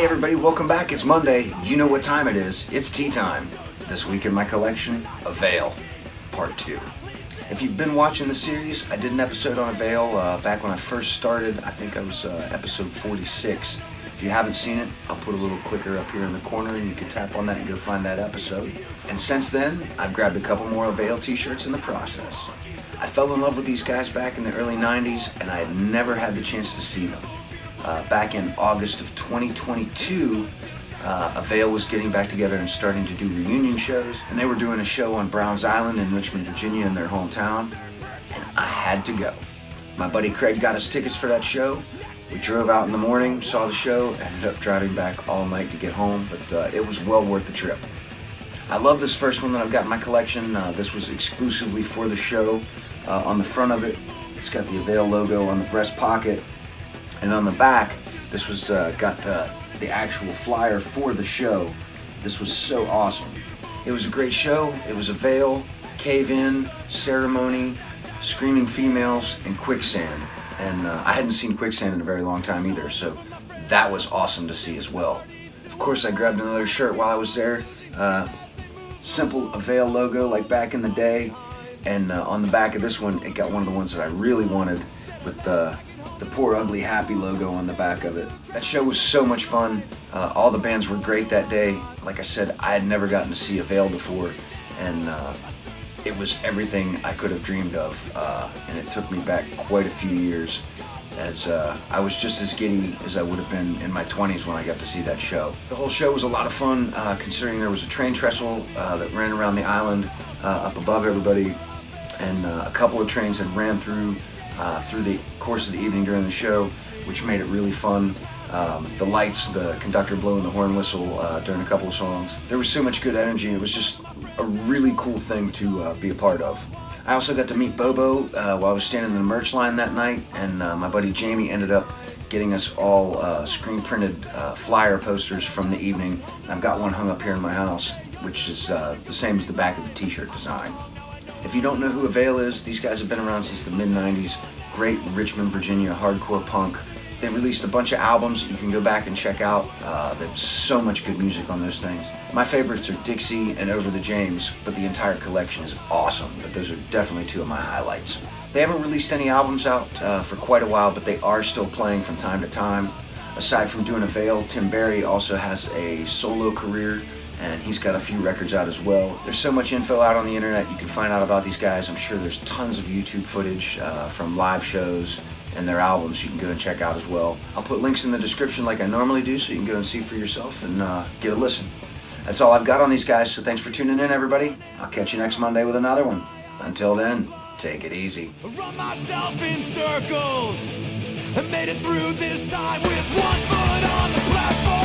Hey everybody, welcome back. It's Monday. You know what time it is. It's tea time. This week in my collection, AVAIL, Part 2. If you've been watching the series, I did an episode on AVAIL back when I first started. I think I was episode 46. If you haven't seen it, I'll put a little clicker up here in the corner and you can tap on that and go find that episode. And since then, I've grabbed a couple more AVAIL t-shirts in the process. I fell in love with these guys back in the early 90s and I had never had the chance to see them. Back in August of 2022, AVAIL was getting back together and starting to do reunion shows, and they were doing a show on Browns Island in Richmond, Virginia in their hometown, and I had to go. My buddy Craig got us tickets for that show. We drove out in the morning, saw the show, ended up driving back all night to get home, but it was well worth the trip. I love this first one that I've got in my collection. This was exclusively for the show. On the front of it, it's got the AVAIL logo on the breast pocket. And on the back, this was got the actual flyer for the show. This was so awesome. It was a great show. It was AVAIL, Cave In, Ceremony, Screaming Females, and Quicksand. And I hadn't seen Quicksand in a very long time either, so that was awesome to see as well. Of course, I grabbed another shirt while I was there. Simple AVAIL logo like back in the day. And on the back of this one, it got one of the ones that I really wanted with the Poor Ugly Happy logo on the back of it. That show was so much fun. All the bands were great that day. Like I said, I had never gotten to see AVAIL before, and it was everything I could have dreamed of. And it took me back quite a few years, as I was just as giddy as I would have been in my 20s when I got to see that show. The whole show was a lot of fun, considering there was a train trestle that ran around the island up above everybody, and a couple of trains had ran through the course of the evening during the show, which made it really fun. The lights, the conductor blowing the horn whistle during a couple of songs. There was so much good energy. It was just a really cool thing to be a part of. I also got to meet Bobo while I was standing in the merch line that night, and my buddy Jamie ended up getting us all screen printed flyer posters from the evening. I've got one hung up here in my house, which is the same as the back of the t-shirt design. If you don't know who AVAIL is, these guys have been around since the mid-90s. Great Richmond, Virginia hardcore punk. They've released a bunch of albums that you can go back and check out. There's so much good music on those things. My favorites are Dixie and Over the James, but the entire collection is awesome. But those are definitely two of my highlights. They haven't released any albums out for quite a while, but they are still playing from time to time. Aside from doing AVAIL, Tim Barry also has a solo career, and he's got a few records out as well. There's so much info out on the internet you can find out about these guys. I'm sure there's tons of YouTube footage from live shows and their albums you can go and check out as well. I'll put links in the description like I normally do, so you can go and see for yourself and get a listen. That's all I've got on these guys, so thanks for tuning in, everybody. I'll catch you next Monday with another one. Until then, take it easy. Run myself in circles and made it through this time with one foot on the platform.